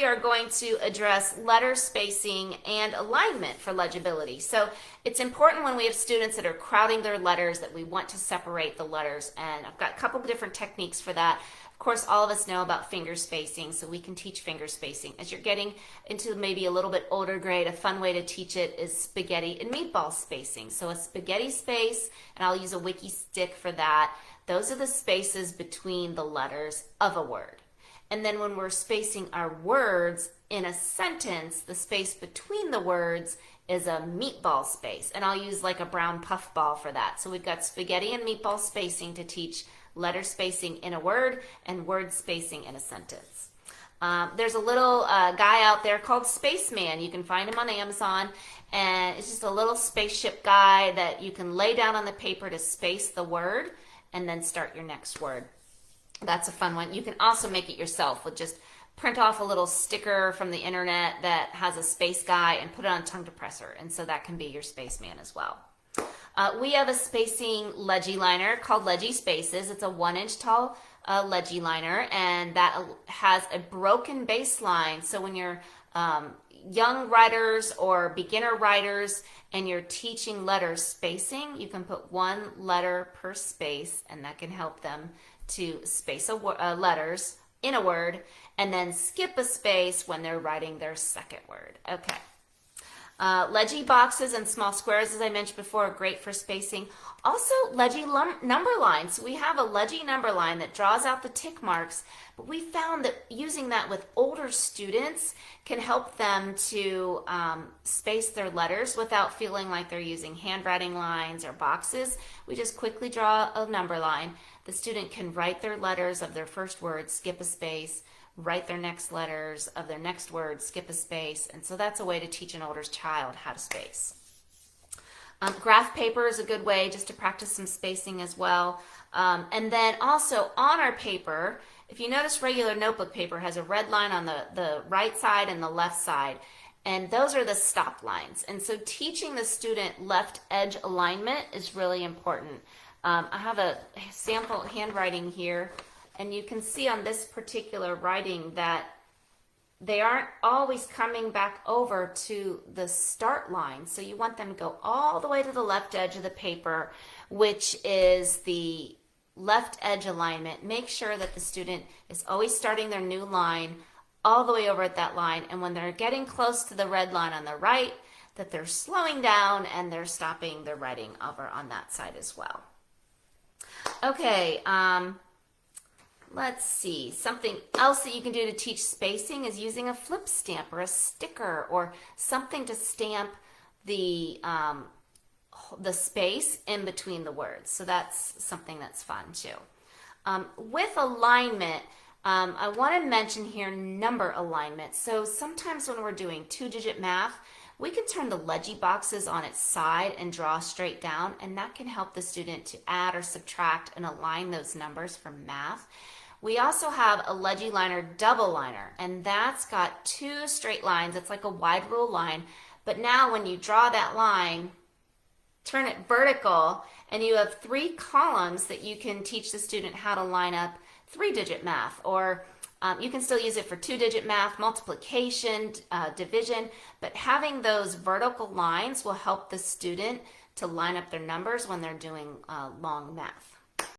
We are going to address letter spacing and alignment for legibility. So it's important when we have students that are crowding their letters that we want to separate the letters, and I've got a couple of different techniques for that. Of course, all of us know about finger spacing, so we can teach finger spacing. As you're getting into maybe a little bit older grade, a fun way to teach it is spaghetti and meatball spacing. So a spaghetti space, and I'll use a wiki stick for that. Those are the spaces between the letters of a word. And then when we're spacing our words in a sentence, the space between the words is a meatball space. And I'll use like a brown puff ball for that. So we've got spaghetti and meatball spacing to teach letter spacing in a word and word spacing in a sentence. There's a little guy out there called Spaceman. You can find him on Amazon. And it's just a little spaceship guy that you can lay down on the paper to space the word and then start your next word. That's a fun one. You can also make it yourself with just print off a little sticker from the internet that has a space guy and put it on a tongue depressor. And so that can be your spaceman as well. We have a spacing LegiLiner called LegiSpaces. It's a 1-inch tall LegiLiner, and that has a broken baseline. So when you're young writers or beginner writers and you're teaching letter spacing, you can put one letter per space, and that can help them to space letters in a word and then skip a space when they're writing their second word. Okay. Legi boxes and small squares, as I mentioned before, are great for spacing. Also, Legi number lines. So we have a Legi number line that draws out the tick marks, but we found that using that with older students can help them to space their letters without feeling like they're using handwriting lines or boxes. We just quickly draw a number line. The student can write their letters of their first word, skip a space, write their next letters of their next word, skip a space, and so that's a way to teach an older child how to space. Graph paper is a good way just to practice some spacing as well. And then also on our paper, if you notice, regular notebook paper has a red line on the right side and the left side, and those are the stop lines. And so teaching the student left edge alignment is really important. I have a sample handwriting here, and you can see on this particular writing that they aren't always coming back over to the start line. So you want them to go all the way to the left edge of the paper, which is the left edge alignment. Make sure that the student is always starting their new line all the way over at that line. And when they're getting close to the red line on the right, that they're slowing down and they're stopping their writing over on that side as well. Okay, let's see. Something else that you can do to teach spacing is using a flip stamp or a sticker or something to stamp the space in between the words. So that's something that's fun too. With alignment, I want to mention here number alignment. So sometimes when we're doing 2-digit math, we can turn the Legi boxes on its side and draw straight down, and that can help the student to add or subtract and align those numbers from math. We also have a LegiLiner double liner, and that's got 2 straight lines. It's like a wide rule line, but now when you draw that line, turn it vertical, and you have 3 columns that you can teach the student how to line up 3-digit math, or you can still use it for 2-digit math, multiplication, division, but having those vertical lines will help the student to line up their numbers when they're doing long math.